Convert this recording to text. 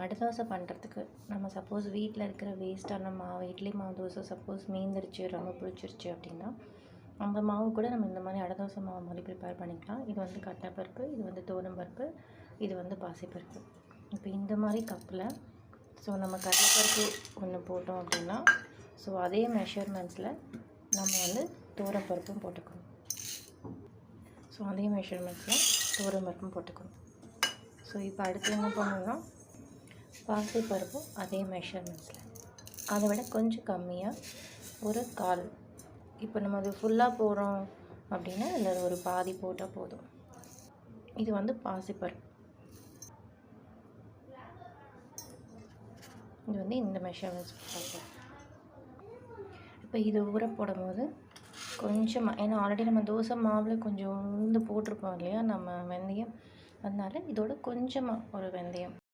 அடை தோசை பண்ணுறதுக்கு நம்ம சப்போஸ் வீட்டில் இருக்கிற வேஸ்ட்டான மாவு, இட்லி மாவு, தோசை சப்போஸ் மீந்துருச்சு, ரொம்ப புளிச்சிருச்சு அப்படின்னா, அந்த மாவு கூட நம்ம இந்த மாதிரி அடை தோசை மாவு மாதிரி ப்ரிப்பேர் பண்ணிக்கலாம். இது வந்து கடலைப்பருப்பு, இது வந்து துவரம்பருப்பு, இது வந்து பாசிப்பருப்பு. இப்போ இந்த மாதிரி கப்பில் நம்ம கடலைப்பருப்பு ஒன்று போட்டோம் அப்படின்னா, அதே மெஷர்மெண்ட்ஸில் நம்ம வந்து துவரம்பருப்பும் போட்டுக்கணும். அதே மெஷர்மெண்ட்ஸில் துவரம்பருப்பும் போட்டுக்கணும். இப்போ அடுத்து என்ன பண்ணணும்னா, பாசிப்பருப்பும் அதே மெஷர்மெண்ட்ஸில், அதை விட கொஞ்சம் கம்மியாக ஒரு 1/4. இப்போ நம்ம அது ஃபுல்லாக போடுறோம் அப்படின்னா அதில் ஒரு பாதி போட்டால் போதும். இது வந்து பாசிப்பருப்பு, இது வந்து இந்த மெஷர்மெண்ட்ஸ் பார்ப்போம். இப்போ இது ஊற போடும்போது கொஞ்சமாக, ஏன்னா ஆல்ரெடி நம்ம தோசை மாவில் கொஞ்சம் உளுந்து போட்டிருப்போம் இல்லையா நம்ம வெந்தயம், அதனால் இதோட கொஞ்சமாக ஒரு வெந்தயம்